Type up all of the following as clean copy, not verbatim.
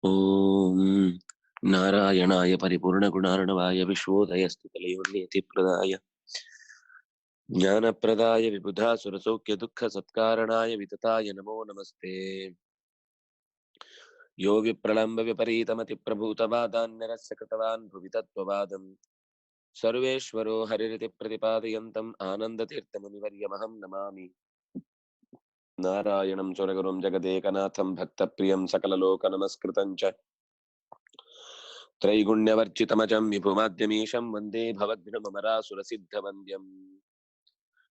ಓಂ ನಾರಾಯಣಾಯ ಪರಿಪೂರ್ಣಗುಣಾರ್ಣವಾಯ ವಿಶ್ವೋದಯಸ್ಥಿತಲಯೋನ್ಯತಿಪ್ರದಾಯ ಜ್ಞಾನಪ್ರದಾಯ ವಿಬುಧಾಸುರಸೌಖ್ಯ ದುಃಖ ಸತ್ಕಾರಣಾಯ ವಿತತಾಯ ನಮೋ ನಮಸ್ತೆ. ಯೋ ವಿಪ್ರಲಂಬ ವಿಪರೀತಮತಿ ಪ್ರಭೂತವಾದಾನ್ಯರಸ್ಯ ಕೃತವಾನ್ ಭುವಿ ತತ್ವವಾದಂ ಸರ್ವೇಶ್ವರೋ ಹರಿರಿತಿ ಪ್ರತಿಪಾದಯಂತಂ ಆನಂದತೀರ್ಥಮುನಿವರ್ಯಮಹಂ ನಮಾಮಿ. ನಾರಾಯಣಂ ಸುರಗುರುಂ ಜಗದೇಕನಾಥಂ ಭಕ್ತಪ್ರಿಯಂ ಸಕಲಲೋಕನಮಸ್ಕೃತಂ ಚ ತ್ರೈಗುಣ್ಯವರ್ಚಿತಮಜಂ ವಿಭುಮಾದ್ಯಮೀಶಂ ವಂದೇ ಭವದ್ಭಿನಮರಾಸುರಸಿದ್ಧವಂದ್ಯಂ.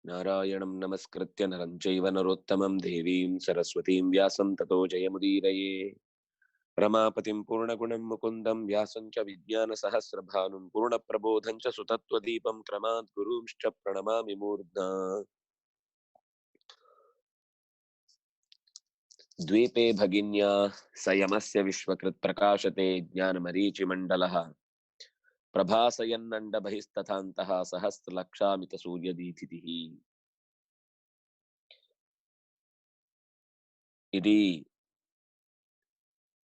ನಾರಾಯಣಂ ನಮಸ್ಕೃತ್ಯ ನರಂ ಚೈವ ನರೋತ್ತಮಂ ದೇವೀಂ ಸರಸ್ವತೀಂ ವ್ಯಾಸಂ ತತೋ ಜಯಮುದೀರಯೇ. ರಮಾಪತಿಂ ಪೂರ್ಣಗುಣಂ ಮುಕುಂದಂ ವ್ಯಾಸಂ ಚ ವಿಜ್ಞಾನಸಹಸ್ರಭಾನುಂ ಪೂರ್ಣಪ್ರಬೋಧಂ ಚ ಸುತತ್ವದೀಪಂ ಕ್ರಮಾತ್ ಗುರುಂಶ್ಚ ಪ್ರಣಮಾಮಿ ಮೂರ್ಧ್ನಾ. ದ್ವೀಪೇ ಭಗಿನ್ಯಾ ಸಂಯಮಸ್ಯ ವಿಶ್ವಕೃತ್ ಪ್ರಕಾಶತೆ ಜ್ಞಾನಮರೀಚಿಮಂಡಲಃ ಪ್ರಭಾಸಯನ್ನಂಡ ಬಹಿಸ್ತಥಾಂತಃ ಸಹಸ್ರಲಕ್ಷಾಮಿತ ಸೂರ್ಯದೀಧಿತಿಃ. ಇಡೀ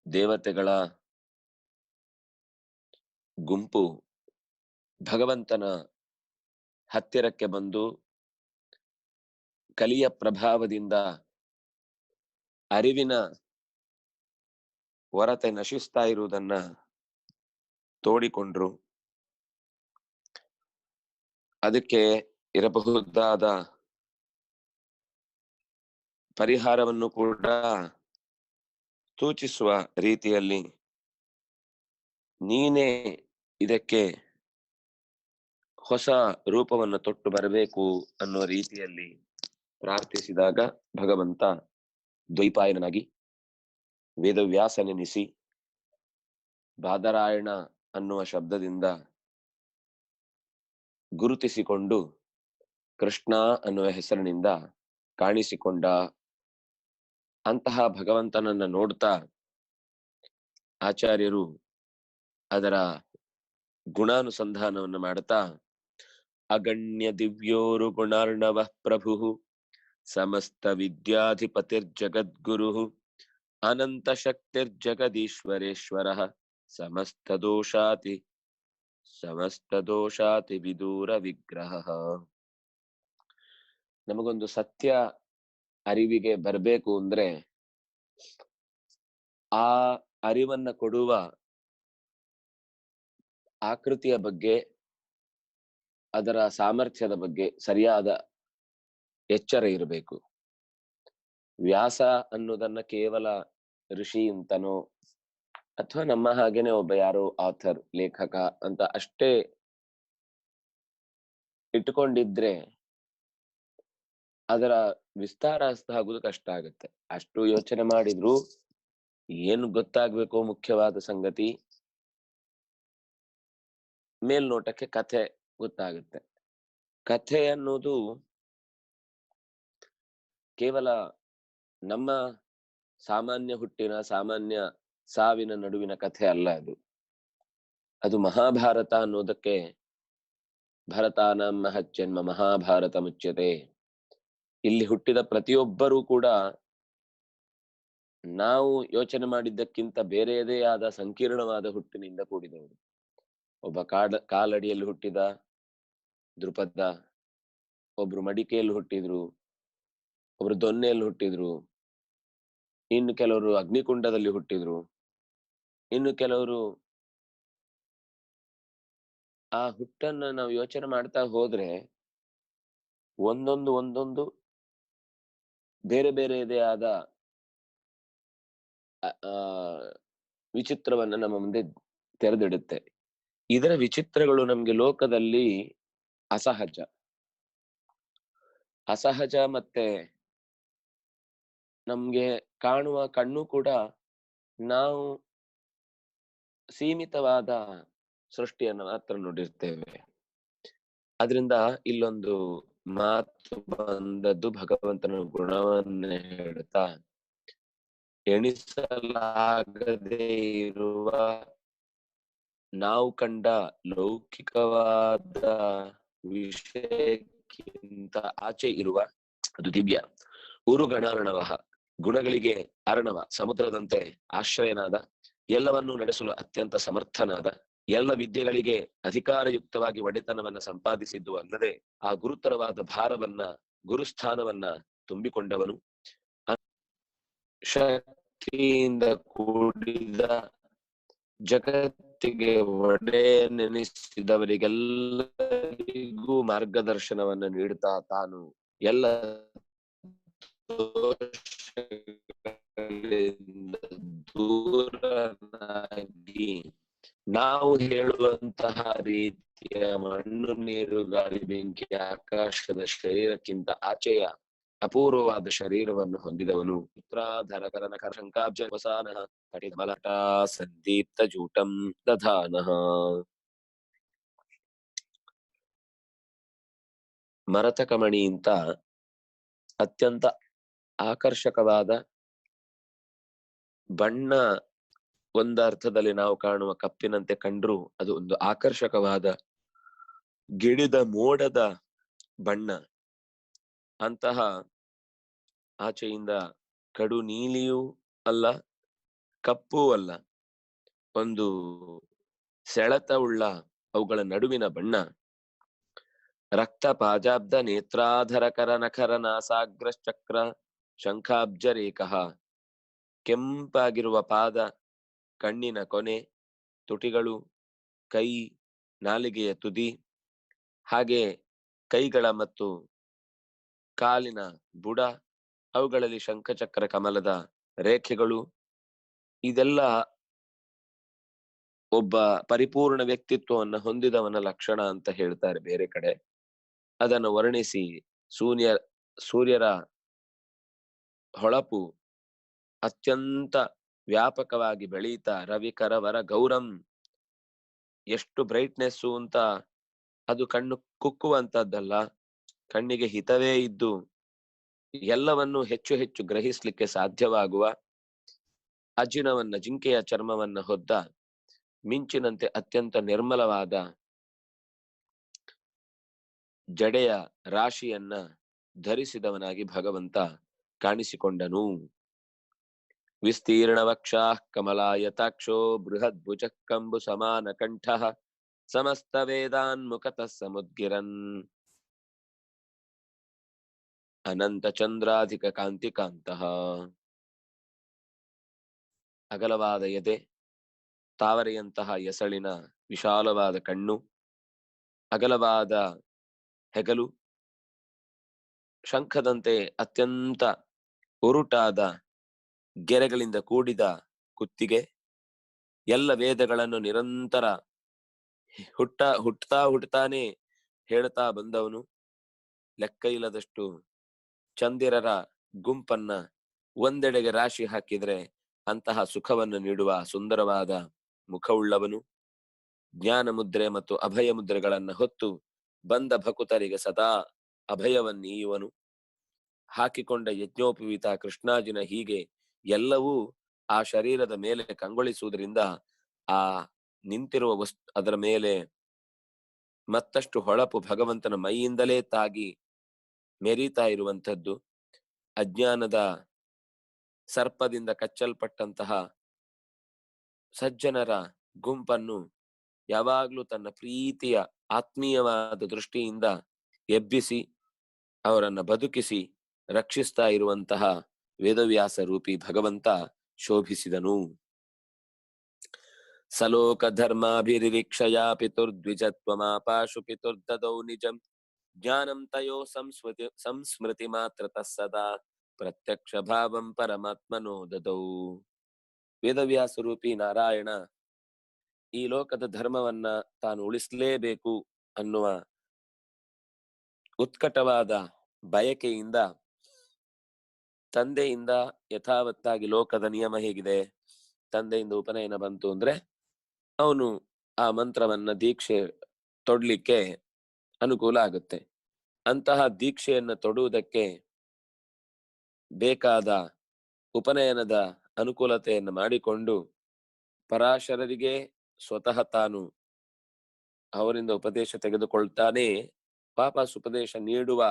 ದೇವತೆಗಳ ಗುಂಪು ಭಗವಂತನ ಹತ್ತಿರಕ್ಕೆ ಬಂದು ಕಲಿಯ ಪ್ರಭಾವದಿಂದ ಅರಿವಿನ ಹೊರತೆ ನಶಿಸ್ತಾ ಇರುವುದನ್ನ ತೋಡಿಕೊಂಡ್ರು. ಅದಕ್ಕೆ ಇರಬಹುದಾದ ಪರಿಹಾರವನ್ನು ಕೂಡ ಸೂಚಿಸುವ ರೀತಿಯಲ್ಲಿ ನೀನೇ ಇದಕ್ಕೆ ಹೊಸ ರೂಪವನ್ನು ತೊಟ್ಟು ಬರಬೇಕು ಅನ್ನುವ ರೀತಿಯಲ್ಲಿ ಪ್ರಾರ್ಥಿಸಿದಾಗ ಭಗವಂತ ದ್ವೈಪಾಯನಾಗಿ ವೇದವ್ಯಾಸನೆನಿಸಿ ಬಾದರಾಯಣ ಅನ್ನುವ ಶಬ್ದದಿಂದ ಗುರುತಿಸಿಕೊಂಡು ಕೃಷ್ಣ ಅನ್ನುವ ಹೆಸರಿನಿಂದ ಕಾಣಿಸಿಕೊಂಡ. ಅಂತಹ ಭಗವಂತನನ್ನ ನೋಡ್ತಾ ಆಚಾರ್ಯರು ಅದರ ಗುಣಾನುಸಂಧಾನವನ್ನು ಮಾಡ್ತಾ ಅಗಣ್ಯ ದಿವ್ಯೋರು ಗುಣಾರ್ಣವ ಪ್ರಭು ಸಮಸ್ತ ವಿದ್ಯಾಧಿಪತಿರ್ಜಗದ್ಗುರು ಅನಂತ ಶಕ್ತಿರ್ಜಗದೀಶ್ವರೇಶ್ವರ ಸಮಸ್ತ ದೋಷಾತಿ ವಿದೂರ ವಿಗ್ರಹ. ನಮಗೊಂದು ಸತ್ಯ ಅರಿವಿಗೆ ಬರಬೇಕು ಅಂದ್ರೆ ಆ ಅರಿವನ್ನ ಕೊಡುವ ಆಕೃತಿಯ ಬಗ್ಗೆ, ಅದರ ಸಾಮರ್ಥ್ಯದ ಬಗ್ಗೆ ಸರಿಯಾದ ಎಚ್ಚರ ಇರಬೇಕು. ವ್ಯಾಸ ಅನ್ನೋದನ್ನ ಕೇವಲ ಋಷಿ ಅಂತನೋ ಅಥವಾ ನಮ್ಮ ಹಾಗೇನೆ ಒಬ್ಬ ಯಾರೋ ಆಥರ್ ಲೇಖಕ ಅಂತ ಅಷ್ಟೇ ಇಟ್ಕೊಂಡಿದ್ರೆ ಅದರ ವಿಸ್ತಾರ ಆಗೋದು ಕಷ್ಟ ಆಗುತ್ತೆ. ಅಷ್ಟು ಯೋಚನೆ ಮಾಡಿದ್ರು ಏನು ಗೊತ್ತಾಗ್ಬೇಕು ಮುಖ್ಯವಾದ ಸಂಗತಿ, ಮೇಲ್ನೋಟಕ್ಕೆ ಕಥೆ ಗೊತ್ತಾಗುತ್ತೆ. ಕಥೆ ಅನ್ನೋದು ಕೇವಲ ನಮ್ಮ ಸಾಮಾನ್ಯ ಹುಟ್ಟಿನ ಸಾಮಾನ್ಯ ಸಾವಿನ ನಡುವಿನ ಕಥೆ ಅಲ್ಲ. ಅದು ಮಹಾಭಾರತ ಅನ್ನೋದಕ್ಕೆ ಭರತಾನಾಂ ಮಹಜ್ಜನ್ಮ ಮಹಾಭಾರತ ಮುಚ್ಯತೆ. ಇಲ್ಲಿ ಹುಟ್ಟಿದ ಪ್ರತಿಯೊಬ್ಬರೂ ಕೂಡ ನಾವು ಯೋಚನೆ ಮಾಡಿದ್ದಕ್ಕಿಂತ ಬೇರೆಯದೇ ಆದ ಸಂಕೀರ್ಣವಾದ ಹುಟ್ಟಿನಿಂದ ಕೂಡಿದವರು. ಒಬ್ಬ ಕಾಲಡಿಯಲ್ಲಿ ಹುಟ್ಟಿದ ದೃಪದ, ಒಬ್ರು ಮಡಿಕೆಯಲ್ಲಿ ಹುಟ್ಟಿದ್ರು, ಒಬ್ರು ದೊನ್ನೆಯಲ್ಲಿ ಹುಟ್ಟಿದ್ರು, ಇನ್ನು ಕೆಲವರು ಅಗ್ನಿಕುಂಡದಲ್ಲಿ ಹುಟ್ಟಿದ್ರು, ಇನ್ನು ಕೆಲವರು ಆ ಹುಟ್ಟನ್ನ ನಾವು ಯೋಚನೆ ಮಾಡ್ತಾ ಹೋದ್ರೆ ಒಂದೊಂದು ಬೇರೆ ಬೇರೆಯದೇ ಆದ ವಿಚಿತ್ರವನ್ನ ನಮ್ಮ ಮುಂದೆ ತೆರೆದಿಡುತ್ತೆ. ಇದರ ವಿಚಿತ್ರಗಳು ನಮ್ಗೆ ಲೋಕದಲ್ಲಿ ಅಸಹಜ ಮತ್ತೆ ನಮ್ಗೆ ಕಾಣುವ ಕಣ್ಣು ಕೂಡ ನಾವು ಸೀಮಿತವಾದ ಸೃಷ್ಟಿಯನ್ನು ಮಾತ್ರ ನೋಡಿರ್ತೇವೆ. ಆದ್ರಿಂದ ಇಲ್ಲೊಂದು ಮಾತು ಬಂದದ್ದು ಭಗವಂತನ ಗುಣವನ್ನ ಹೇಳ್ತಾ, ಎಣಿಸಲಾಗದೇ ಇರುವ ನಾವು ಕಂಡ ಲೌಕಿಕವಾದ ವಿಷಯಕ್ಕಿಂತ ಆಚೆ ಇರುವ ಅದು ದಿವ್ಯ. ಊರು ಗಣಾರ್ಣವ, ಗುಣಗಳಿಗೆ ಅರ್ಣವ, ಸಮುದ್ರದಂತೆ ಆಶ್ರಯನಾದ ಎಲ್ಲವನ್ನೂ ನಡೆಸಲು ಅತ್ಯಂತ ಸಮರ್ಥನಾದ, ಎಲ್ಲ ವಿದ್ಯೆಗಳಿಗೆ ಅಧಿಕಾರಯುಕ್ತವಾಗಿ ಒಡೆತನವನ್ನ ಸಂಪಾದಿಸಿದ್ದು ಅಲ್ಲದೆ ಆ ಗುರುತರವಾದ ಭಾರವನ್ನ, ಗುರುಸ್ಥಾನವನ್ನ ತುಂಬಿಕೊಂಡವನು. ಶಕ್ತಿಯಿಂದ ಕೂಡಿದ ಜಗತ್ತಿಗೆ ಒಡೆಯನೆನಿಸಿದವರಿಗೆಲ್ಲರಿಗೂ ಮಾರ್ಗದರ್ಶನವನ್ನು ನೀಡುತ್ತಾ ತಾನು ಎಲ್ಲ ದೂರನಾಗಿ ನಾವು ಹೇಳುವಂತಹ ರೀತಿಯ ಮಣ್ಣು, ನೀರು, ಗಾಳಿ, ಬೆಂಕಿ, ಆಕಾಶದ ಶರೀರಕ್ಕಿಂತ ಆಚೆಯ ಅಪೂರ್ವವಾದ ಶರೀರವನ್ನು ಹೊಂದಿದವನು. ಪುತ್ರಾಧರಕರನಖರ ಶಂಕಾಬ್ಜ ವಸಾನಃ ಕಟಿಮಲಟ ಸಂದೀಪ್ತ ಜೂಟಂ ದಧಾನಃ. ಮರತಕಮಣಿ ಅಂತ ಅತ್ಯಂತ ಆಕರ್ಷಕವಾದ ಬಣ್ಣ, ಒಂದರ್ಥದಲ್ಲಿ ನಾವು ಕಾಣುವ ಕಪ್ಪಿನಂತೆ ಕಂಡ್ರೂ ಅದು ಒಂದು ಆಕರ್ಷಕವಾದ ಗಿಳಿದ ಮೋಡದ ಬಣ್ಣ. ಅಂತಹ ಆಚೆಯಿಂದ ಕಡು ನೀಲಿಯೂ ಅಲ್ಲ, ಕಪ್ಪೂ ಅಲ್ಲ, ಒಂದು ಸೆಳೆತವುಳ್ಳ ಅವುಗಳ ನಡುವಿನ ಬಣ್ಣ. ರಕ್ತ ಪಾಜಾಬ್ದ ನೇತ್ರಾಧರಕರ ನಖರ ನಾಸಾಗ್ರಶ್ಚಕ್ರ ಶಂಖಾಬ್ಜ ರೇಖಃ. ಕೆಂಪಾಗಿರುವ ಪಾದ, ಕಣ್ಣಿನ ಕೊನೆ, ತುಟಿಗಳು, ಕೈ, ನಾಲಿಗೆಯ ತುದಿ, ಹಾಗೆ ಕೈಗಳ ಮತ್ತು ಕಾಲಿನ ಬುಡ, ಅವುಗಳಲ್ಲಿ ಶಂಖಚಕ್ರ ಕಮಲದ ರೇಖೆಗಳು. ಇದೆಲ್ಲ ಒಬ್ಬ ಪರಿಪೂರ್ಣ ವ್ಯಕ್ತಿತ್ವವನ್ನು ಹೊಂದಿದವನ ಲಕ್ಷಣ ಅಂತ ಹೇಳ್ತಾರೆ ಬೇರೆ ಕಡೆ. ಅದನ್ನು ವರ್ಣಿಸಿ ಸೂರ್ಯರ ಹೊಳಪು ಅತ್ಯಂತ ವ್ಯಾಪಕವಾಗಿ ಬೆಳೀತಾ ರವಿಕರವರ ಗೌರಂ, ಎಷ್ಟು ಬ್ರೈಟ್ನೆಸ್ಸು ಅಂತ ಅದು ಕಣ್ಣು ಕುಕ್ಕುವಂತದ್ದಲ್ಲ, ಕಣ್ಣಿಗೆ ಹಿತವೇ ಇದ್ದು ಎಲ್ಲವನ್ನು ಹೆಚ್ಚು ಹೆಚ್ಚು ಗ್ರಹಿಸ್ಲಿಕ್ಕೆ ಸಾಧ್ಯವಾಗುವ ಅಜಿನವನ್ನ, ಜಿಂಕೆಯ ಚರ್ಮವನ್ನ ಹೊದ್ದ ಮಿಂಚಿನಂತೆ ಅತ್ಯಂತ ನಿರ್ಮಲವಾದ ಜಡೆಯ ರಾಶಿಯನ್ನ ಧರಿಸಿದವನಾಗಿ ಭಗವಂತ ಕಾಣಿಸಿಕೊಂಡನು. ವಿಸ್ತೀರ್ಣ ವಕ್ಷಾ ಕಮಲಾಯತಾಕ್ಷೋ ಬೃಹದ್ ಭುಜ ಕಂಬು ಸಮಾನ ಕಂಠ ಸಮಸ್ತ ವೇದಾನ್ ಮುಖತಃ ಸಮುದ್ಗಿರನ್ ಅನಂತ ಚಂದ್ರಾಧಿಕ ಕಾಂತಿ ಕಾಂತಃ. ಅಗಲವಾದ ಎದೆ, ತಾವರೆಯಂತಹ ಎಸಳಿನ ವಿಶಾಲವಾದ ಕಣ್ಣು, ಅಗಲವಾದ ಹೆಗಲು, ಶಂಖದಂತೆ ಅತ್ಯಂತ ಉರುಟಾದ ಗೆರೆಗಳಿಂದ ಕೂಡಿದ ಕುತ್ತಿಗೆ, ಎಲ್ಲ ವೇದಗಳನ್ನು ನಿರಂತರ ಹುಟ್ಟುತ್ತಾನೆ ಹೇಳ್ತಾ ಬಂದವನು. ಲೆಕ್ಕ ಇಲ್ಲದಷ್ಟು ಚಂದಿರರ ಗುಂಪನ್ನ ಒಂದೆಡೆಗೆ ರಾಶಿ ಹಾಕಿದ್ರೆ ಅಂತಹ ಸುಖವನ್ನು ನೀಡುವ ಸುಂದರವಾದ ಮುಖವುಳ್ಳವನು. ಜ್ಞಾನ ಮುದ್ರೆ ಮತ್ತು ಅಭಯ ಮುದ್ರೆಗಳನ್ನ ಹೊತ್ತು ಬಂದ ಭಕುತರಿಗೆ ಸದಾ ಅಭಯವನ್ನೀಯುವನು. ಹಾಕಿಕೊಂಡ ಯಜ್ಞೋಪವೀತ ಕೃಷ್ಣಾಜಿನ ಹೀಗೆ ಎಲ್ಲವೂ ಆ ಶರೀರದ ಮೇಲೆ ಕಂಗೊಳಿಸುವುದರಿಂದ ಆ ನಿಂತಿರುವ ಅದರ ಮೇಲೆ ಮತ್ತಷ್ಟು ಹೊಳಪು ಭಗವಂತನ ಮೈಯಿಂದಲೇ ತಾಗಿ ಮೆರೀತಾ ಇರುವಂಥದ್ದು. ಅಜ್ಞಾನದ ಸರ್ಪದಿಂದ ಕಚ್ಚಲ್ಪಟ್ಟಂತಹ ಸಜ್ಜನರ ಗುಂಪನ್ನು ಯಾವಾಗ್ಲೂ ತನ್ನ ಪ್ರೀತಿಯ ಆತ್ಮೀಯವಾದ ದೃಷ್ಟಿಯಿಂದ ಎಬ್ಬಿಸಿ ಅವರನ್ನ ಬದುಕಿಸಿ ರಕ್ಷಿಸ್ತಾ ಇರುವಂತಹ ವೇದವ್ಯಾಸ ರೂಪಿ ಭಗವಂತ ಶೋಭಿಸಿದನು. ಸಲೋಕ ಧರ್ಮಾಭಿರಿಕ್ಷಯಾ ಪಿತುರ್ದ್ವಿಜತ್ವಮಾಪಾಶು ಪಿತುರ್ದದೌ ನಿಜಂ ಜ್ಞಾನಂ ತಯೋ ಸಂಸ್ಮೃತಿ ಮಾತ್ರತಃ ಸದಾ ಪ್ರತ್ಯಕ್ಷ ಭಾವಂ ಪರಮಾತ್ಮನೋ ದದೌ. ವೇದವ್ಯಾಸ ರೂಪಿ ನಾರಾಯಣ ಈ ಲೋಕದ ಧರ್ಮವನ್ನ ತಾನು ಉಳಿಸಲೇಬೇಕು ಅನ್ನುವ ಉತ್ಕಟವಾದ ಬಯಕೆಯಿಂದ ತಂದೆಯಿಂದ ಯಥಾವತ್ತಾಗಿ ಲೋಕದ ನಿಯಮ ಹೇಗಿದೆ, ತಂದೆಯಿಂದ ಉಪನಯನ ಬಂತು ಅಂದ್ರೆ ಅವನು ಆ ಮಂತ್ರವನ್ನ ದೀಕ್ಷೆ ತೊಡ್ಲಿಕ್ಕೆ ಅನುಕೂಲ ಆಗುತ್ತೆ. ಅಂತಹ ದೀಕ್ಷೆಯನ್ನು ತೊಡುವುದಕ್ಕೆ ಬೇಕಾದ ಉಪನಯನದ ಅನುಕೂಲತೆಯನ್ನು ಮಾಡಿಕೊಂಡು ಪರಾಶರರಿಗೆ ಸ್ವತಃ ತಾನು ಅವರಿಂದ ಉಪದೇಶ ತೆಗೆದುಕೊಳ್ತಾನೆ ವಾಪಸ್ ಉಪದೇಶ ನೀಡುವ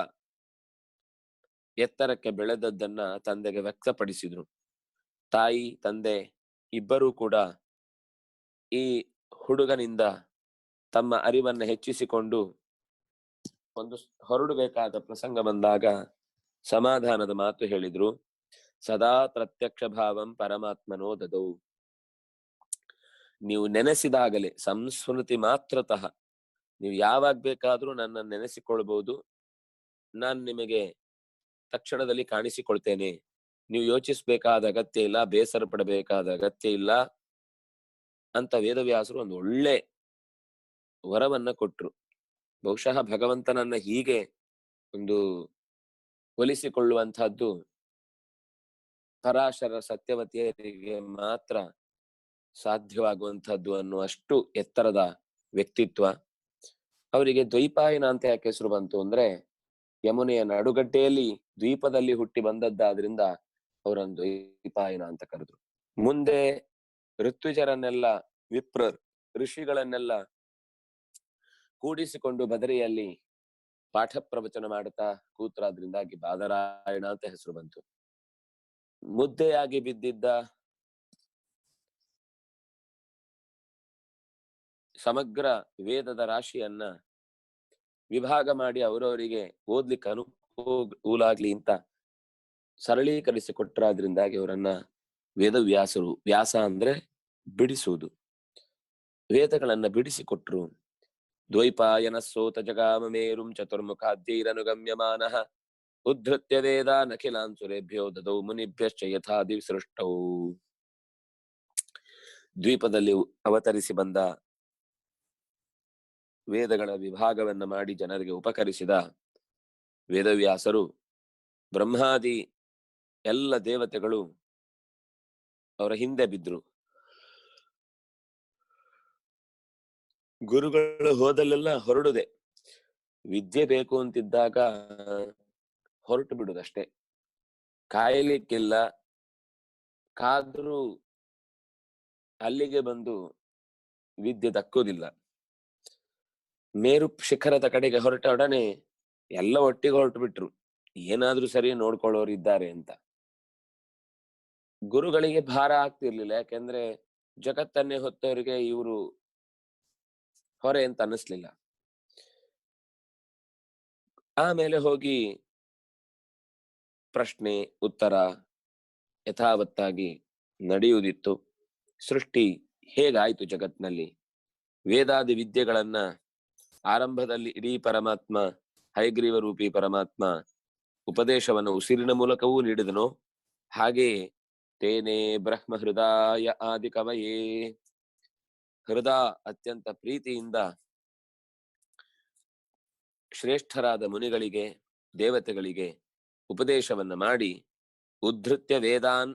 ಎತ್ತರಕ್ಕೆ ಬೆಳೆದದ್ದನ್ನ ತಂದೆಗೆ ವ್ಯಕ್ತಪಡಿಸಿದ್ರು. ತಾಯಿ ತಂದೆ ಇಬ್ಬರೂ ಕೂಡ ಈ ಹುಡುಗನಿಂದ ತಮ್ಮ ಅರಿವನ್ನು ಹೆಚ್ಚಿಸಿಕೊಂಡು ಒಂದು ಹೊರಡಬೇಕಾದ ಪ್ರಸಂಗ ಬಂದಾಗ ಸಮಾಧಾನದ ಮಾತು ಹೇಳಿದ್ರು. ಸದಾ ಪ್ರತ್ಯಕ್ಷ ಭಾವಂ ಪರಮಾತ್ಮನೋ ದದೌ. ನೀವು ನೆನೆಸಿದಾಗಲೇ ಸಂಸ್ಮೃತಿ ಮಾತ್ರತಃ ನೀವು ಯಾವಾಗ ಬೇಕಾದ್ರೂ ನನ್ನ ನೆನೆಸಿಕೊಳ್ಬಹುದು. ನಾನು ನಿಮಗೆ ತಕ್ಷಣದಲ್ಲಿ ಕಾಣಿಸಿಕೊಳ್ತೇನೆ. ನೀವು ಯೋಚಿಸ್ಬೇಕಾದ ಅಗತ್ಯ ಇಲ್ಲ, ಬೇಸರ ಪಡಬೇಕಾದ ಅಗತ್ಯ ಇಲ್ಲ ಅಂತ ವೇದವ್ಯಾಸರು ಒಂದು ಒಳ್ಳೆ ವರವನ್ನ ಕೊಟ್ರು. ಬಹುಶಃ ಭಗವಂತನನ್ನ ಹೀಗೆ ಒಂದು ಹೋಲಿಸಿಕೊಳ್ಳುವಂತಹದ್ದು ಪರಾಶರ ಸತ್ಯವತಿಯರಿಗೆ ಮಾತ್ರ ಸಾಧ್ಯವಾಗುವಂತಹದ್ದು ಅನ್ನುವಷ್ಟು ಎತ್ತರದ ವ್ಯಕ್ತಿತ್ವ. ಅವರಿಗೆ ದ್ವೈಪಾಯನ ಅಂತ ಯಾಕೆ ಹೆಸರು ಬಂತು ಅಂದ್ರೆ, ಯಮುನೆಯ ನಡುಗಡ್ಡೆಯಲ್ಲಿ ದ್ವೀಪದಲ್ಲಿ ಹುಟ್ಟಿ ಬಂದದ್ದಾದ್ರಿಂದ ಅವರನ್ನು ದ್ವೈಪಾಯನ ಅಂತ ಕರೆದ್ರು. ಮುಂದೆ ಋತ್ವಿಜರನ್ನೆಲ್ಲ ವಿಪ್ರ ಋಷಿಗಳನ್ನೆಲ್ಲ ಕೂಡಿಸಿಕೊಂಡು ಬದರಿಯಲ್ಲಿ ಪಾಠ ಪ್ರವಚನ ಮಾಡುತ್ತಾ ಕೂತ್ರಾದ್ರಿಂದಾಗಿ ಬಾದರಾಯಣ ಅಂತ ಹೆಸರು ಬಂತು. ಮುದ್ದೆಯಾಗಿ ಬಿದ್ದಿದ್ದ ಸಮಗ್ರ ವೇದದ ರಾಶಿಯನ್ನ ವಿಭಾಗ ಮಾಡಿ ಅವರವರಿಗೆ ಓದ್ಲಿಕ್ಕೆ ಅನುಕೂಲಾಗ್ಲಿ ಅಂತ ಸರಳೀಕರಿಸಿಕೊಟ್ರಾದ್ರಿಂದಾಗಿ ಅವರನ್ನ ವೇದವ್ಯಾಸರು. ವ್ಯಾಸ ಅಂದ್ರೆ ಬಿಡಿಸುವುದು, ವೇದಗಳನ್ನ ಬಿಡಿಸಿಕೊಟ್ರು. ದ್ವೈಪಾಯನ ಸೋತ ಜಗಾಮಮೇರುಂ ಚತುರ್ಮುಖಾದ್ಯೈರನುಗಮ್ಯಮಾನಃ ಉದ್ಧೃತ್ಯ ವೇದಾನಖಿಲಾನ್ ಸುರೇಭ್ಯೋ ದದೌ ಮುನಿಭ್ಯಶ್ಚ ಯಥಾದಿ ಸೃಷ್ಟೌ. ದ್ವೀಪದಲ್ಲಿ ಅವತರಿಸಿ ಬಂದ ವೇದಗಳ ವಿಭಾಗವನ್ನ ಮಾಡಿ ಜನರಿಗೆ ಉಪಕರಿಸಿದ ವೇದವ್ಯಾಸರು ಬ್ರಹ್ಮಾದಿ ಎಲ್ಲ ದೇವತೆಗಳು ಅವರ ಹಿಂದೆ ಬಿದ್ರು. ಗುರುಗಳು ಹೋದಲ್ಲೆಲ್ಲ ಹೊರಡುದೆ. ವಿದ್ಯೆ ಬೇಕು ಅಂತಿದ್ದಾಗ ಹೊರಟು ಬಿಡುದಷ್ಟೇ, ಕಾಯಲಿಕ್ಕಿಲ್ಲ. ಕಾದ್ರೂ ಅಲ್ಲಿಗೆ ಬಂದು ವಿದ್ಯೆ ದಕ್ಕೋದಿಲ್ಲ. ಮೇರು ಶಿಖರದ ಕಡೆಗೆ ಹೊರಟ ಒಡನೆ ಎಲ್ಲ ಒಟ್ಟಿಗೆ ಹೊರಟು ಬಿಟ್ರು, ಏನಾದ್ರೂ ಸರಿ ನೋಡ್ಕೊಳ್ಳೋರು ಇದ್ದಾರೆ ಅಂತ. ಗುರುಗಳಿಗೆ ಭಾರ ಆಗ್ತಿರ್ಲಿಲ್ಲ, ಯಾಕೆಂದ್ರೆ ಜಗತ್ತನ್ನೇ ಹೊತ್ತವರಿಗೆ ಇವರು ಹೊರೆ ಅಂತ ಅನ್ನಿಸ್ಲಿಲ್ಲ. ಆಮೇಲೆ ಹೋಗಿ ಪ್ರಶ್ನೆ ಉತ್ತರ ಯಥಾವತ್ತಾಗಿ ನಡೆಯುವುದಿತ್ತು. ಸೃಷ್ಟಿ ಹೇಗಾಯ್ತು ಜಗತ್ನಲ್ಲಿ, ವೇದಾದಿ ವಿದ್ಯೆಗಳನ್ನ ಆರಂಭದಲ್ಲಿ ಇಡೀ ಪರಮಾತ್ಮ ಹಯಗ್ರೀವ ರೂಪಿ ಪರಮಾತ್ಮ ಉಪದೇಶವನ್ನು ಉಸಿರಿನ ಮೂಲಕವೂ ನೀಡಿದನೋ, ಹಾಗೆಯೇ ತೇನೇ ಬ್ರಹ್ಮ ಹೃದಯ ಆದಿ ಕವಯೇ, ಹೃದಯ ಅತ್ಯಂತ ಪ್ರೀತಿಯಿಂದ ಶ್ರೇಷ್ಠರಾದ ಮುನಿಗಳಿಗೆ ದೇವತೆಗಳಿಗೆ ಉಪದೇಶವನ್ನ ಮಾಡಿ ಉದ್ಧೃತ್ಯ ವೇದಾನ್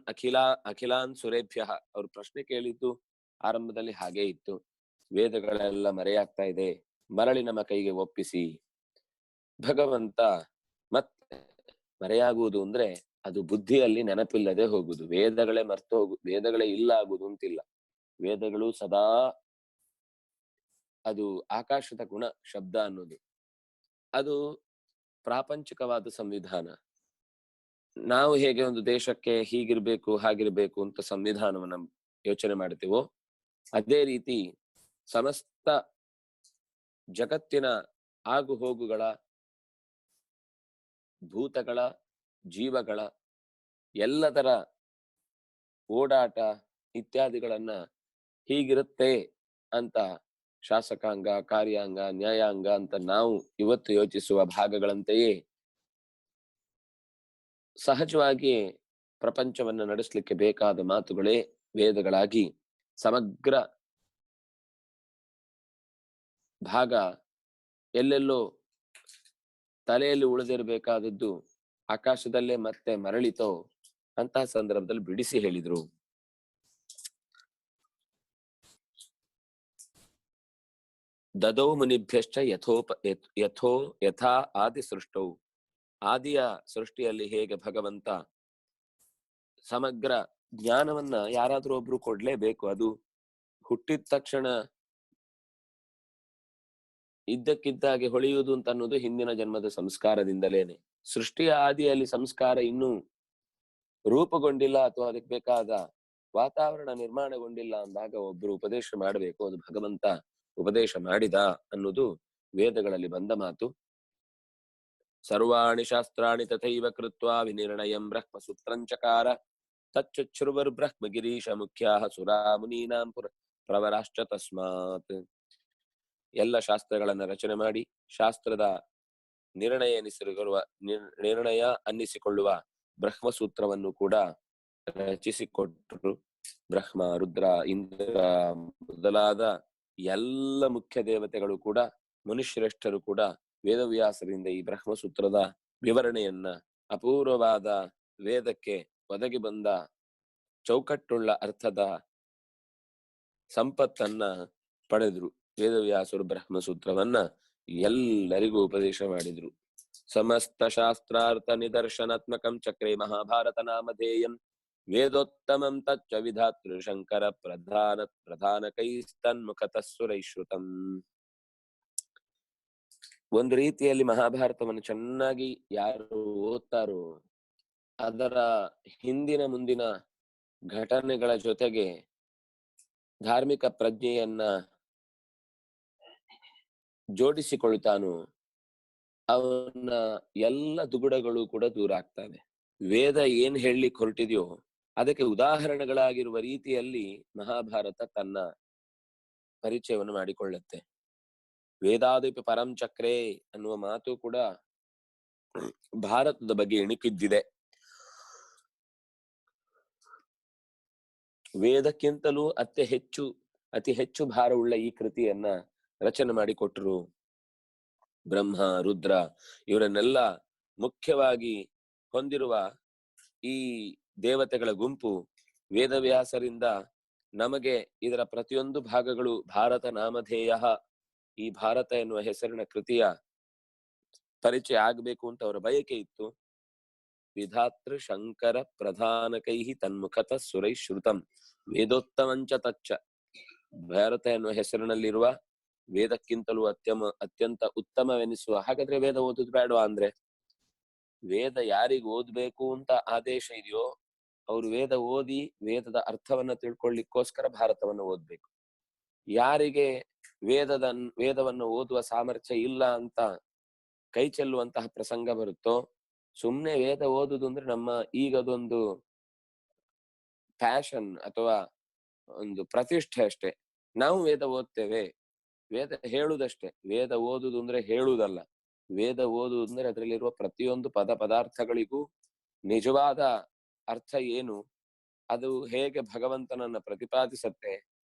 ಅಖಿಲಾನ್ ಸುರೇಭ್ಯ. ಅವ್ರು ಪ್ರಶ್ನೆ ಕೇಳಿದ್ದು ಆರಂಭದಲ್ಲಿ ಹಾಗೇ ಇತ್ತು, ವೇದಗಳೆಲ್ಲ ಮರೆಯಾಗ್ತಾ ಇದೆ, ಮರಳಿ ನಮ್ಮ ಕೈಗೆ ಒಪ್ಪಿಸಿ. ಭಗವಂತ ಮತ್ತೆ ಮರೆಯಾಗುವುದು ಅಂದ್ರೆ ಅದು ಬುದ್ಧಿಯಲ್ಲಿ ನೆನಪಿಲ್ಲದೆ ಹೋಗುದು, ವೇದಗಳೇ ಮರ್ತು ವೇದಗಳೇ ಇಲ್ಲ ಆಗುದು ಅಂತಿಲ್ಲ. ವೇದಗಳು ಸದಾ ಅದು ಆಕಾಶದ ಗುಣ ಶಬ್ದ ಅನ್ನೋದು, ಅದು ಪ್ರಾಪಂಚಿಕವಾದ ಸಂವಿಧಾನ. ನಾವು ಹೇಗೆ ಒಂದು ದೇಶಕ್ಕೆ ಹೀಗಿರ್ಬೇಕು ಹಾಗಿರ್ಬೇಕು ಅಂತ ಸಂವಿಧಾನವನ್ನ ಯೋಚನೆ ಮಾಡ್ತೀವೋ, ಅದೇ ರೀತಿ ಸಮಸ್ತ ಜಗತ್ತಿನ ಆಗು ಹೋಗುಗಳ, ಭೂತಗಳ, ಜೀವಗಳ ಎಲ್ಲದರ ಓಡಾಟ ಇತ್ಯಾದಿಗಳನ್ನ ಹೀಗಿರುತ್ತೆ ಅಂತ ಶಾಸಕಾಂಗ, ಕಾರ್ಯಾಂಗ, ನ್ಯಾಯಾಂಗ ಅಂತ ನಾವು ಇವತ್ತು ಯೋಚಿಸುವ ಭಾಗಗಳಂತೆಯೇ ಸಹಜವಾಗಿ ಪ್ರಪಂಚವನ್ನ ನಡೆಸಲಿಕ್ಕೆ ಬೇಕಾದ ಮಾತುಗಳೇ ವೇದಗಳಾಗಿ ಸಮಗ್ರ ಭಾಗ ಎಲ್ಲೆಲ್ಲೋ ತಲೆಯಲ್ಲಿ ಉಳಿದಿರಬೇಕಾದದ್ದು ಆಕಾಶದಲ್ಲೇ ಮತ್ತೆ ಮರಳಿತೋ ಅಂತಹ ಸಂದರ್ಭದಲ್ಲಿ ಬಿಡಿಸಿ ಹೇಳಿದ್ರು. ದದೌ ಮುನಿಭ್ಯಶ್ಚ ಯಥಾ ಆದಿ ಸೃಷ್ಟೌ. ಆದಿಯ ಸೃಷ್ಟಿಯಲ್ಲಿ ಹೇಗೆ ಭಗವಂತ ಸಮಗ್ರ ಜ್ಞಾನವನ್ನ ಯಾರಾದ್ರೂ ಒಬ್ರು ಕೊಡ್ಲೇಬೇಕು. ಅದು ಹುಟ್ಟಿದ ತಕ್ಷಣ ಇದ್ದಕ್ಕಿದ್ದಾಗೆ ಹೊಳೆಯುವುದು ಅಂತ ಅನ್ನೋದು ಹಿಂದಿನ ಜನ್ಮದ ಸಂಸ್ಕಾರದಿಂದಲೇನೆ. ಸೃಷ್ಟಿಯ ಆದಿಯಲ್ಲಿ ಸಂಸ್ಕಾರ ಇನ್ನೂ ರೂಪುಗೊಂಡಿಲ್ಲ ಅಥವಾ ಅದಕ್ಕೆ ಬೇಕಾದ ವಾತಾವರಣ ನಿರ್ಮಾಣಗೊಂಡಿಲ್ಲ ಅಂದಾಗ ಒಬ್ರು ಉಪದೇಶ ಮಾಡಬೇಕು, ಅದು ಭಗವಂತ ಉಪದೇಶ ಮಾಡಿದ ಅನ್ನೋದು ವೇದಗಳಲ್ಲಿ ಬಂದ ಮಾತು. ಸರ್ವಾಣಿ ಶಾಸ್ತ್ರಾಣಿ ತಥೈವ ಕೃತ್ವಾ ವಿನಿರ್ಣಯಂ ಬ್ರಹ್ಮಸೂತ್ರಂಚಕಾರ ತಚ್ಚುಚ್ಛ್ರುವರ್ ಬ್ರಹ್ಮಗಿರೀಶ ಮುಖ್ಯಾಃ ಸುರಾ ಮುನೀನಾಂ ಪ್ರವರಾಶ್ಚ ತಸ್ಮಾತ್. ಎಲ್ಲ ಶಾಸ್ತ್ರಗಳನ್ನ ರಚನೆ ಮಾಡಿ ಶಾಸ್ತ್ರದ ನಿರ್ಣಯ ಅನ್ನಿಸಿಕೊಳ್ಳುವ ಬ್ರಹ್ಮಸೂತ್ರವನ್ನು ಕೂಡ ರಚಿಸಿಕೊಟ್ಟರು. ಬ್ರಹ್ಮ, ರುದ್ರ, ಇಂದ್ರ ಮೊದಲಾದ ಎಲ್ಲ ಮುಖ್ಯ ದೇವತೆಗಳು ಕೂಡ, ಮುನಿಶ್ರೇಷ್ಠರು ಕೂಡ ವೇದವ್ಯಾಸರಿಂದ ಈ ಬ್ರಹ್ಮಸೂತ್ರದ ವಿವರಣೆಯನ್ನ, ಅಪೂರ್ವವಾದ ವೇದಕ್ಕೆ ಒದಗಿ ಬಂದ ಚೌಕಟ್ಟುಳ್ಳ ಅರ್ಥದ ಸಂಪತ್ತನ್ನ ಪಡೆದ್ರು. ವೇದವ್ಯಾಸರು ಬ್ರಹ್ಮಸೂತ್ರವನ್ನ ಎಲ್ಲರಿಗೂ ಉಪದೇಶ ಮಾಡಿದ್ರು. ಸಮಸ್ತ ಶಾಸ್ತ್ರಾರ್ಥ ನಿದರ್ಶನಾತ್ಮಕಂ ಚಕ್ರೇ ಮಹಾಭಾರತ ನಾಮಧೇಯಂ ವೇದೋತ್ತಮಂ ತಚ್ಚ ವಿಧಾತೃ ಶಂಕರ ಪ್ರಧಾನಕೈಸ್ತನ್ಮುಖತಃ ಸುರೈಶ್ರುತಂ. ಒಂದು ರೀತಿಯಲ್ಲಿ ಮಹಾಭಾರತವನ್ನು ಚೆನ್ನಾಗಿ ಯಾರು ಓದ್ತಾರೋ ಅದರ ಹಿಂದಿನ ಮುಂದಿನ ಘಟನೆಗಳ ಜೊತೆಗೆ ಧಾರ್ಮಿಕ ಪ್ರಜ್ಞೆಯನ್ನ ಜೋಡಿಸಿಕೊಳ್ತಾನೋ ಅವನ ಎಲ್ಲ ದುಗುಡಗಳು ಕೂಡ ದೂರ ಆಗ್ತವೆ. ವೇದ ಏನ್ ಹೇಳಲಿಕ್ಕೆ ಹೊರಟಿದೆಯೋ ಅದಕ್ಕೆ ಉದಾಹರಣೆಗಳಾಗಿರುವ ರೀತಿಯಲ್ಲಿ ಮಹಾಭಾರತ ತನ್ನ ಪರಿಚಯವನ್ನು ಮಾಡಿಕೊಳ್ಳುತ್ತೆ. ವೇದಾದಿಪಿ ಪರಂ ಚಕ್ರೇ ಅನ್ನುವ ಮಾತು ಕೂಡ ಭಾರತದ ಬಗ್ಗೆ ಇಣುಕಿದ್ದಿದೆ. ವೇದಕ್ಕಿಂತಲೂ ಅತಿ ಹೆಚ್ಚು ಭಾರವುಳ್ಳ ಈ ಕೃತಿಯನ್ನ ರಚನೆ ಮಾಡಿಕೊಟ್ರು. ಬ್ರಹ್ಮ, ರುದ್ರ ಇವರನ್ನೆಲ್ಲ ಮುಖ್ಯವಾಗಿ ಹೊಂದಿರುವ ಈ ದೇವತೆಗಳ ಗುಂಪು ವೇದವ್ಯಾಸರಿಂದ ನಮಗೆ ಇದರ ಪ್ರತಿಯೊಂದು ಭಾಗಗಳು ಭಾರತ ನಾಮಧೇಯ, ಈ ಭಾರತ ಎನ್ನುವ ಹೆಸರಿನ ಕೃತಿಯ ಪರಿಚಯ ಆಗ್ಬೇಕು ಅಂತ ಅವರ ಬಯಕೆ ಇತ್ತು. ವಿಧಾತೃ ಶಂಕರ ಪ್ರಧಾನಕೈ ತನ್ಮುಖತಃ ಸುರೈಶ್ರುತಂ ವೇದೋತ್ತಮಂಚ ತಚ್ಚ. ಭಾರತ ಎನ್ನುವ ಹೆಸರಿನಲ್ಲಿರುವ ವೇದಕ್ಕಿಂತಲೂ ಅತ್ಯಂತ ಉತ್ತಮವೆನಿಸುವ. ಹಾಗಾದ್ರೆ ವೇದ ಓದುದು ಬೇಡವಾ ಅಂದ್ರೆ, ವೇದ ಯಾರಿಗೆ ಓದ್ಬೇಕು ಅಂತ ಆದೇಶ ಇದೆಯೋ ಅವರು ವೇದ ಓದಿ ವೇದದ ಅರ್ಥವನ್ನ ತಿಳ್ಕೊಳ್ಳಿಕ್ಕೋಸ್ಕರ ಭಾರತವನ್ನು ಓದ್ಬೇಕು. ಯಾರಿಗೆ ವೇದವನ್ನು ಓದುವ ಸಾಮರ್ಥ್ಯ ಇಲ್ಲ ಅಂತ ಕೈ ಚೆಲ್ಲುವಂತಹ ಪ್ರಸಂಗ ಬರುತ್ತೋ, ಸುಮ್ನೆ ವೇದ ಓದುದು ಅಂದ್ರೆ ನಮ್ಮ ಈಗದೊಂದು ಫ್ಯಾಷನ್ ಅಥವಾ ಒಂದು ಪ್ರತಿಷ್ಠೆ ಅಷ್ಟೇ. ನಾವು ವೇದ ಓದ್ತೇವೆ, ವೇದ ಹೇಳುದಷ್ಟೇ. ವೇದ ಓದುದು ಅಂದ್ರೆ ಹೇಳುವುದಲ್ಲ. ವೇದ ಓದುವುದು ಅಂದ್ರೆ ಅದರಲ್ಲಿರುವ ಪ್ರತಿಯೊಂದು ಪದಾರ್ಥಗಳಿಗೂ ನಿಜವಾದ ಅರ್ಥ ಏನು, ಅದು ಹೇಗೆ ಭಗವಂತನನ್ನ ಪ್ರತಿಪಾದಿಸತ್ತೆ,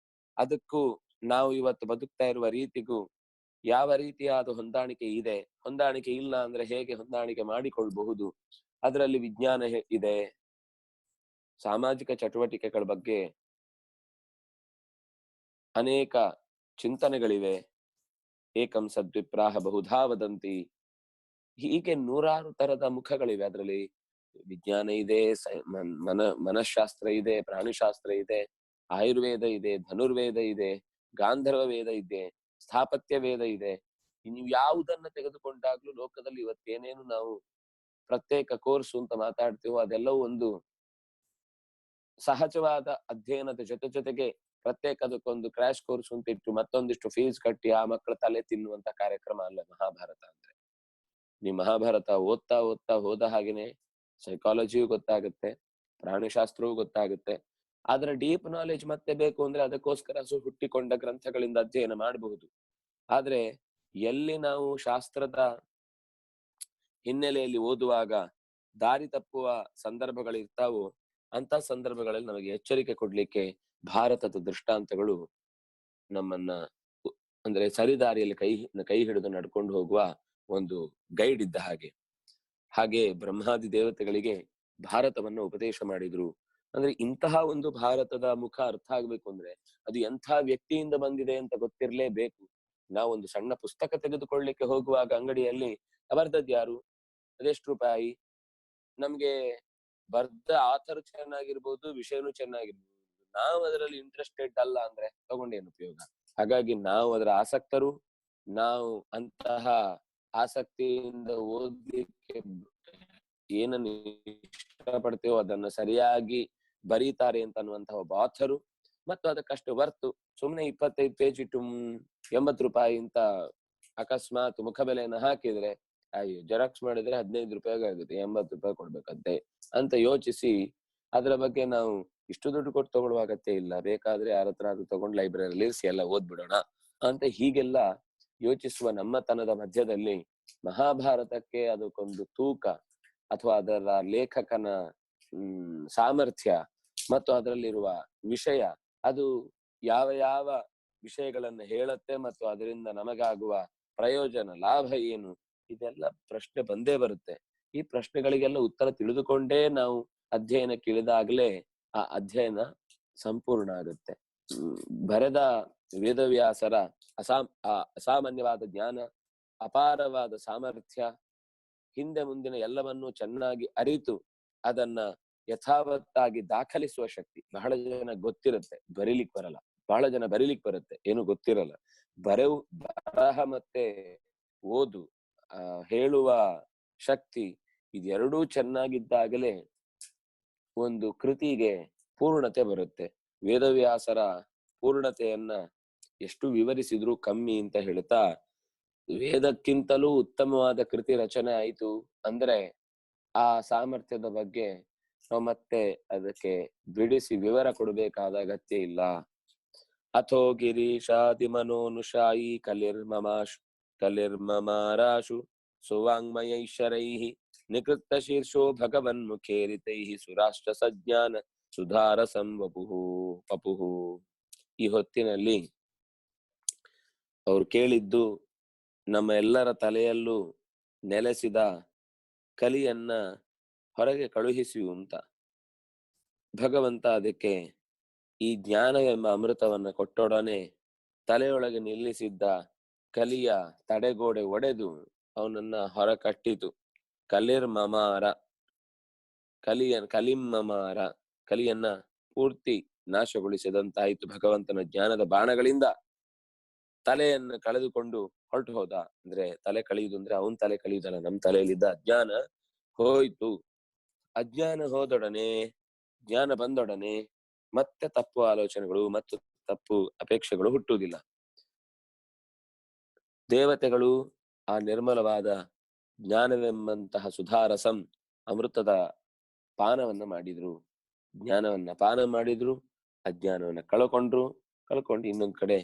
ಅದಕ್ಕೂ ನಾವು ಇವತ್ತು ಬದುಕ್ತಾ ಇರುವ ರೀತಿಗೂ ಯಾವ ರೀತಿಯಾದ ಹೊಂದಾಣಿಕೆ ಇದೆ, ಹೊಂದಾಣಿಕೆ ಇಲ್ಲ ಅಂದ್ರೆ ಹೇಗೆ ಹೊಂದಾಣಿಕೆ ಮಾಡಿಕೊಳ್ಬಹುದು, ಅದರಲ್ಲಿ ವಿಜ್ಞಾನ ಇದೆ, ಸಾಮಾಜಿಕ ಚಟುವಟಿಕೆಗಳ ಬಗ್ಗೆ ಅನೇಕ ಚಿಂತನೆಗಳಿವೆ. ಏಕಂ ಸದ್ವಿಪ್ರಾಹ ಬಹುಧಾ ವದಂತಿ, ಹೀಗೆ ನೂರಾರು ತರದ ಮುಖಗಳಿವೆ. ಅದರಲ್ಲಿ ವಿಜ್ಞಾನ ಇದೆ, ಮನಃಶಾಸ್ತ್ರ ಇದೆ, ಪ್ರಾಣಿಶಾಸ್ತ್ರ ಇದೆ, ಆಯುರ್ವೇದ ಇದೆ, ಧನುರ್ವೇದ ಇದೆ, ಗಾಂಧರ್ವ ವೇದ ಇದೆ, ಸ್ಥಾಪತ್ಯ ವೇದ ಇದೆ. ನೀವು ಯಾವುದನ್ನ ತೆಗೆದುಕೊಂಡಾಗ್ಲೂ ಲೋಕದಲ್ಲಿ ಇವತ್ತೇನೇನು ನಾವು ಪ್ರತ್ಯೇಕ ಕೋರ್ಸು ಅಂತ ಮಾತಾಡ್ತೀವೋ ಅದೆಲ್ಲವೂ ಒಂದು ಸಹಜವಾದ ಅಧ್ಯಯನದ ಜೊತೆಗೆ ಪ್ರತ್ಯೇಕದಕ್ಕೊಂದು ಕ್ರಾಶ್ ಕೋರ್ಸ್ ಅಂತ ಇಟ್ಟು ಮತ್ತೊಂದಿಷ್ಟು ಫೀಸ್ ಕಟ್ಟಿ ಆ ಮಕ್ಕಳ ತಲೆ ತಿನ್ನುವಂತ ಕಾರ್ಯಕ್ರಮ ಅಲ್ಲ ಮಹಾಭಾರತ ಅಂದ್ರೆ. ನೀವು ಮಹಾಭಾರತ ಓದ್ತಾ ಹೋದ ಹಾಗೇನೆ ಸೈಕಾಲಜಿಯೂ ಗೊತ್ತಾಗುತ್ತೆ, ಪ್ರಾಣಿಶಾಸ್ತ್ರವೂ ಗೊತ್ತಾಗುತ್ತೆ. ಆದ್ರೆ ಡೀಪ್ ನಾಲೆಜ್ ಮತ್ತೆ ಬೇಕು ಅಂದ್ರೆ ಅದಕ್ಕೋಸ್ಕರ ಹುಟ್ಟಿಕೊಂಡ ಗ್ರಂಥಗಳಿಂದ ಅಧ್ಯಯನ ಮಾಡಬಹುದು. ಆದ್ರೆ ಎಲ್ಲಿ ನಾವು ಶಾಸ್ತ್ರದ ಹಿನ್ನೆಲೆಯಲ್ಲಿ ಓದುವಾಗ ದಾರಿ ತಪ್ಪುವ ಸಂದರ್ಭಗಳಿರ್ತಾವೋ ಅಂತ ಸಂದರ್ಭಗಳಲ್ಲಿ ನಮಗೆ ಎಚ್ಚರಿಕೆ ಕೊಡ್ಲಿಕ್ಕೆ ಭಾರತದ ದೃಷ್ಟಾಂತಗಳು ನಮ್ಮನ್ನ ಅಂದ್ರೆ ಸರಿದಾರಿಯಲ್ಲಿ ಕೈ ಹಿಡಿದು ನಡ್ಕೊಂಡು ಹೋಗುವ ಒಂದು ಗೈಡ್ ಇದ್ದ ಹಾಗೆ ಬ್ರಹ್ಮಾದಿ ದೇವತೆಗಳಿಗೆ ಭಾರತವನ್ನ ಉಪದೇಶ ಮಾಡಿದ್ರು. ಅಂದ್ರೆ ಇಂತಹ ಒಂದು ಭಾರತದ ಮುಖ ಅರ್ಥ ಆಗ್ಬೇಕು ಅಂದ್ರೆ ಅದು ಎಂಥ ವ್ಯಕ್ತಿಯಿಂದ ಬಂದಿದೆ ಅಂತ ಗೊತ್ತಿರ್ಲೇಬೇಕು. ನಾವೊಂದು ಸಣ್ಣ ಪುಸ್ತಕ ತೆಗೆದುಕೊಳ್ಳಿಕ್ಕೆ ಹೋಗುವಾಗ ಅಂಗಡಿಯಲ್ಲಿ ಬರ್ದದ್ ಯಾರು, ಅದೆಷ್ಟು ರೂಪಾಯಿ, ನಮ್ಗೆ ಬರ್ದ ಆಥರ್ ಚೆನ್ನಾಗಿರ್ಬೋದು, ವಿಷಯನೂ ಚೆನ್ನಾಗಿರ್ಬೋದು, ನಾವು ಅದರಲ್ಲಿ ಇಂಟ್ರೆಸ್ಟೆಡ್ ಅಲ್ಲ ಅಂದ್ರೆ ತಗೊಂಡೇನು ಉಪಯೋಗ. ಹಾಗಾಗಿ ನಾವು ಅದರ ಆಸಕ್ತರು, ನಾವು ಅಂತಹ ಆಸಕ್ತಿಯಿಂದ ಓದ್ಲಿಕ್ಕೆ ಏನನ್ನು ಇಷ್ಟಪಡ್ತೇವೋ ಅದನ್ನ ಸರಿಯಾಗಿ ಬರೀತಾರೆ ಅಂತ ಅನ್ನುವಂತಹ ಒಬ್ಬ ಆಥರು, ಮತ್ತು ಅದಕ್ಕಷ್ಟು ವರ್ತು. ಸುಮ್ನೆ 25 ಪೇಜ್ ಇಟ್ಟು 80 ರೂಪಾಯಿ ಅಂತ ಅಕಸ್ಮಾತ್ ಮುಖಬೆಲೆಯನ್ನು ಹಾಕಿದ್ರೆ, ಅಯ್ಯೋ ಜೆರಾಕ್ಸ್ ಮಾಡಿದ್ರೆ 15 ರೂಪಾಯಿಗೆ ಆಗುತ್ತೆ, 80 ರೂಪಾಯಿ ಕೊಡ್ಬೇಕಂತೆ ಅಂತ ಯೋಚಿಸಿ ಅದರ ಬಗ್ಗೆ ನಾವು ಇಷ್ಟು ದುಡ್ಡು ಕೊಟ್ಟು ತಗೊಳ್ಳುವ ಅಗತ್ಯ ಇಲ್ಲ, ಬೇಕಾದ್ರೆ ಯಾರ ಹತ್ರ ಅದು ತಗೊಂಡು ಲೈಬ್ರರಿಯಲ್ಲಿ ಇರಿಸಿ ಎಲ್ಲ ಓದ್ಬಿಡೋಣ ಅಂತ ಹೀಗೆಲ್ಲ ಯೋಚಿಸುವ ನಮ್ಮತನದ ಮಧ್ಯದಲ್ಲಿ ಮಹಾಭಾರತಕ್ಕೆ ಅದಕ್ಕೊಂದು ತೂಕ ಅಥವಾ ಅದರ ಲೇಖಕನ ಸಾಮರ್ಥ್ಯ ಮತ್ತು ಅದರಲ್ಲಿರುವ ವಿಷಯ, ಅದು ಯಾವ ಯಾವ ವಿಷಯಗಳನ್ನ ಹೇಳುತ್ತೆ ಮತ್ತು ಅದರಿಂದ ನಮಗಾಗುವ ಪ್ರಯೋಜನ ಲಾಭ ಏನು, ಇದೆಲ್ಲ ಪ್ರಶ್ನೆ ಬಂದೇ ಬರುತ್ತೆ. ಈ ಪ್ರಶ್ನೆಗಳಿಗೆಲ್ಲ ಉತ್ತರ ತಿಳಿದುಕೊಂಡೇ ನಾವು ಅಧ್ಯಯನಕ್ಕೆ ಇಳಿದಾಗಲೇ ಆ ಅಧ್ಯಯನ ಸಂಪೂರ್ಣ ಆಗುತ್ತೆ. ಬರೆದ ವೇದವ್ಯಾಸರ ಅಸಾಮಾನ್ಯವಾದ ಜ್ಞಾನ, ಅಪಾರವಾದ ಸಾಮರ್ಥ್ಯ, ಹಿಂದೆ ಮುಂದಿನ ಎಲ್ಲವನ್ನೂ ಚೆನ್ನಾಗಿ ಅರಿತು ಅದನ್ನ ಯಥಾವತ್ತಾಗಿ ದಾಖಲಿಸುವ ಶಕ್ತಿ ಬಹಳ ಜನ ಗೊತ್ತಿರುತ್ತೆ, ಬರೀಲಿಕ್ಕೆ ಬರಲ್ಲ. ಬಹಳ ಜನ ಬರೀಲಿಕ್ಕೆ ಬರುತ್ತೆ, ಏನು ಗೊತ್ತಿರಲ್ಲ. ಬರಹ ಮತ್ತೆ ಓದು ಹೇಳುವ ಶಕ್ತಿ ಇದೆರಡೂ ಚೆನ್ನಾಗಿದ್ದಾಗಲೇ ಒಂದು ಕೃತಿಗೆ ಪೂರ್ಣತೆ ಬರುತ್ತೆ. ವೇದವ್ಯಾಸರ ಪೂರ್ಣತೆಯನ್ನ ಎಷ್ಟು ವಿವರಿಸಿದ್ರು ಕಮ್ಮಿ ಅಂತ ಹೇಳ್ತಾ, ವೇದಕ್ಕಿಂತಲೂ ಉತ್ತಮವಾದ ಕೃತಿ ರಚನೆ ಆಯಿತು ಅಂದ್ರೆ ಆ ಸಾಮರ್ಥ್ಯದ ಬಗ್ಗೆ ನಾವು ಮತ್ತೆ ಅದಕ್ಕೆ ಬಿಡಿಸಿ ವಿವರ ಕೊಡಬೇಕಾದ ಅಗತ್ಯ ಇಲ್ಲ. ಅಥೋ ಗಿರೀಶಾದಿ ಮನೋನುಷಾಯಿ ಕಲಿರ್ಮಮಾರಾಶು ಸುವಾಂಗ್ಮಯೈಶ್ವರೈಃ ನಿಕೃತ್ತ ಶೀರ್ಷೋ ಭಗವನ್ಮುಖೇರಿತೈಃ ಸುರಾಷ್ಟ್ರ ಸಜ್ಞಾನ ಸುಧಾರಸಂ ವಪುಃ. ಈ ಹೊತ್ತಿನಲ್ಲಿ ಅವ್ರು ಕೇಳಿದ್ದು ನಮ್ಮ ಎಲ್ಲರ ತಲೆಯಲ್ಲೂ ನೆಲೆಸಿದ ಕಲಿಯನ್ನ ಹೊರಗೆ ಕಳುಹಿಸಿ ಅಂತ. ಭಗವಂತ ಅದಕ್ಕೆ ಈ ಜ್ಞಾನವೆಂಬ ಅಮೃತವನ್ನ ಕೊಟ್ಟೊಡನೆ ತಲೆಯೊಳಗೆ ನಿಲ್ಲಿಸಿದ್ದ ಕಲಿಯ ತಡೆಗೋಡೆ ಒಡೆದು ಅವನನ್ನ ಹೊರ ಕಟ್ಟಿತು. ಕಲಿರ್ಮಮಾರ, ಕಲಿಮ್ಮಮಾರ, ಕಲಿಯನ್ನ ಪೂರ್ತಿ ನಾಶಗೊಳಿಸಿದಂತಾಯಿತು. ಭಗವಂತನ ಜ್ಞಾನದ ಬಾಣಗಳಿಂದ ತಲೆಯನ್ನು ಕಳೆದುಕೊಂಡು ಹೊರಟು ಹೋದ. ಅಂದ್ರೆ ತಲೆ ಕಳೆಯುವುದು ಅಂದ್ರೆ ಅವನ್ ತಲೆ ಕಳೆಯುವುದಲ್ಲ, ನಮ್ ತಲೆಯಲ್ಲಿದ್ದ ಅಜ್ಞಾನ ಹೋಯ್ತು. ಅಜ್ಞಾನ ಹೋದೊಡನೆ, ಜ್ಞಾನ ಬಂದೊಡನೆ ಮತ್ತೆ ತಪ್ಪು ಆಲೋಚನೆಗಳು ಮತ್ತು ತಪ್ಪು ಅಪೇಕ್ಷೆಗಳು ಹುಟ್ಟುವುದಿಲ್ಲ. ದೇವತೆಗಳು ಆ ನಿರ್ಮಲವಾದ ಜ್ಞಾನವೆಂಬಂತಹ ಸುಧಾರಸಂ ಅಮೃತದ ಪಾನವನ್ನ ಮಾಡಿದ್ರು, ಜ್ಞಾನವನ್ನ ಪಾನ ಮಾಡಿದ್ರು, ಅಜ್ಞಾನವನ್ನ ಕಳ್ಕೊಂಡು ಇನ್ನೊಂದ್ ಕಡೆ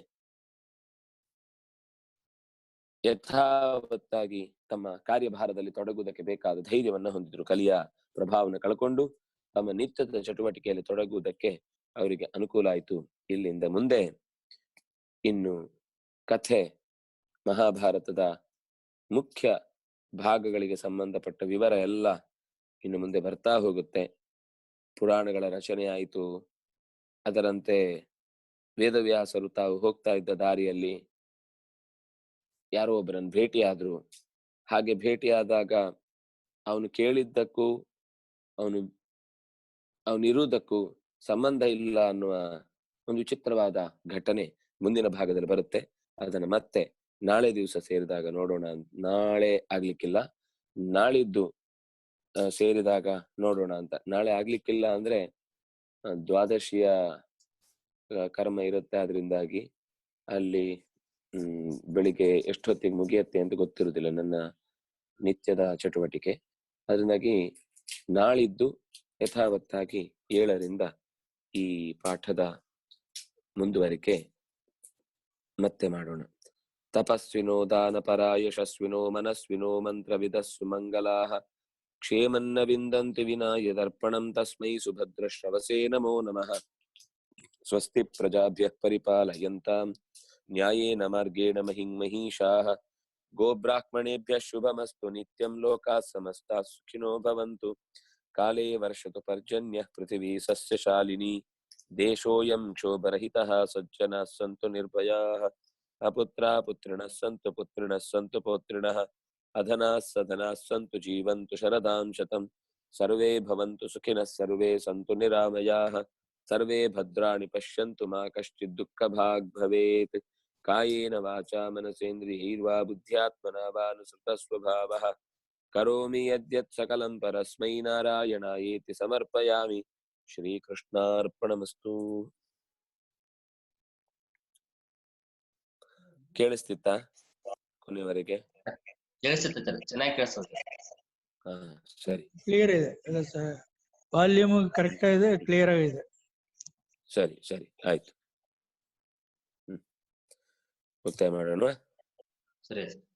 ಯಥಾವತ್ತಾಗಿ ತಮ್ಮ ಕಾರ್ಯಭಾರದಲ್ಲಿ ತೊಡಗುವುದಕ್ಕೆ ಬೇಕಾದ ಧೈರ್ಯವನ್ನ ಹೊಂದಿದ್ರು. ಕಲಿಯ ಪ್ರಭಾವವನ್ನು ಕಳ್ಕೊಂಡು ತಮ್ಮ ನಿತ್ಯದ ಚಟುವಟಿಕೆಯಲ್ಲಿ ತೊಡಗುವುದಕ್ಕೆ ಅವರಿಗೆ ಅನುಕೂಲ ಆಯಿತು. ಇಲ್ಲಿಂದ ಮುಂದೆ ಇನ್ನು ಕಥೆ, ಮಹಾಭಾರತದ ಮುಖ್ಯ ಭಾಗಗಳಿಗೆ ಸಂಬಂಧಪಟ್ಟ ವಿವರ ಎಲ್ಲ ಇನ್ನು ಮುಂದೆ ಬರ್ತಾ ಹೋಗುತ್ತೆ. ಪುರಾಣಗಳ ರಚನೆ ಆಯಿತು. ಅದರಂತೆ ವೇದವ್ಯಾಸರು ತಾವು ಹೋಗ್ತಾ ಇದ್ದ ದಾರಿಯಲ್ಲಿ ಯಾರೋ ಒಬ್ಬರನ್ನು ಭೇಟಿಯಾದ್ರು. ಹಾಗೆ ಭೇಟಿಯಾದಾಗ ಅವನು ಕೇಳಿದ್ದಕ್ಕೂ ಅವನಿರುವುದಕ್ಕೂ ಸಂಬಂಧ ಇಲ್ಲ ಅನ್ನುವ ಒಂದು ವಿಚಿತ್ರವಾದ ಘಟನೆ ಮುಂದಿನ ಭಾಗದಲ್ಲಿ ಬರುತ್ತೆ. ಅದನ್ನ ಮತ್ತೆ ನಾಳೆ ದಿವಸ ಸೇರಿದಾಗ ನೋಡೋಣ. ನಾಳೆ ಆಗ್ಲಿಕ್ಕಿಲ್ಲ, ನಾಳಿದ್ದು ಸೇರಿದಾಗ ನೋಡೋಣ ಅಂತ. ನಾಳೆ ಆಗ್ಲಿಕ್ಕಿಲ್ಲ ಅಂದ್ರೆ ದ್ವಾದಶಿಯ ಕರ್ಮ ಇರುತ್ತೆ, ಅದರಿಂದಾಗಿ ಅಲ್ಲಿ ಬೆಳಿಗ್ಗೆ ಎಷ್ಟೊತ್ತಿಗೆ ಮುಗಿಯತ್ತೆ ಅಂತ ಗೊತ್ತಿರುವುದಿಲ್ಲ ನನ್ನ ನಿತ್ಯದ ಚಟುವಟಿಕೆ. ಅದರಿಂದಾಗಿ ನಾಳಿದ್ದು ಯಥಾವತ್ತಾಗಿ 7ರಿಂದ ಈ ಪಾಠದ ಮುಂದುವರಿಕೆ ಮತ್ತೆ ಮಾಡೋಣ. ತಪಸ್ವಿನೋ ದಾನಪರಾ ಯಶಸ್ವಿನೋ ಮನಸ್ವಿನೋ ಮಂತ್ರವಿದಸ್ಸು ಮಂಗಲಾಃ ಕ್ಷೇಮನ್ನ ವಿಂದಂತಿ ವಿನಾಯ ದರ್ಪಣಂ ತಸ್ಮೈ ಸುಭದ್ರಶ್ರವಸೇ ನಮೋ ನಮಃ. ಸ್ವಸ್ತಿ ಪ್ರಜಾಭ್ಯಃ ಪರಿಪಾಲಯಂತಾಂ ನ್ಯಾಯೇನ ಮಾರ್ಗೇಣ ಮಹಿಂ ಮಹೀಷಾಃ. ಗೋಬ್ರಾಹ್ಮಣೇಭ್ಯಃ ಶುಭಮಸ್ತು ನಿತ್ಯಂ ಲೋಕಾಃ ಸಮಸ್ತಾಃ ಸುಖಿನೋ ಭವಂತು. ಕಾಲೇ ವರ್ಷತು ಪರ್ಜನ್ಯಃ ಪೃಥಿವೀ ಸಸ್ಯಶಾಲಿನಿ. ದೇಶೋಯಂ ಕ್ಷೋಭರಹಿತಃ ಸಜ್ಜನಾಃ ಸಂತು ನಿರ್ಭಯಾಃ. ಅಪುತ್ರಾ ಪುತ್ರಿಣಃ ಸಂತು ಪುತ್ರಿಣಃ ಸಂತು ಪೌತ್ರಿಣಃ. ಅಧನಾಃ ಸಧನಾಃ ಸಂತು ಜೀವಂತು ಶರದಾಂ ಶತಂ. ಸರ್ವೇ ಭವಂತು ಸುಖಿನಃ ಸರ್ವೇ ಸಂತು ನಿರಾಮಯಾಃ. ಸರ್ವೇ ಭದ್ರಾಣಿ ಪಶ್ಯಂತು ಮಾ ಕಶ್ಚಿತ್ ದುಃಖಭಾಗ್ ಭವೇತ್. ಕಾಯೇನ ವಾಚಾ ಮನಸೇಂದ್ರಿಯೈರ್ವಾ ಬುದ್ಧ್ಯಾತ್ಮನಾ ವಾ ಅನುಸೃತ ಸ್ವಭಾವಃ. ಕರೋಮಿ ಯದ್ಯತ್ ಸಕಲಂ ಪರಸ್ಮೈ ನಾರಾಯಣಾಯೇತಿ ಸಮರ್ಪಯಾಮಿ. ಶ್ರೀಕೃಷ್ಣಾರ್ಪಣಮಸ್ತು. ಕೇಳಿಸ್ತಿತ್ತಾ ಕೊನೆಯವರೆಗೆ? ಕೇಳಿಸುತ್ತೆ, ಚೆನ್ನಾಗಿ ಕೇಳಿಸುತ್ತೆ. ಹಾ ಸರಿ, ಕ್ಲಿಯರ್ ಇದೆ, ವಾಲ್ಯೂಮ್ ಕರೆಕ್ಟ್ ಇದೆ, ಕ್ಲಿಯರ್ ಆಗಿದೆ. ಸರಿ ಸರಿ ಆಯ್ತು. ಮುಕ್ತಾಯ ಮಾಡೋಣ. ಸರಿ.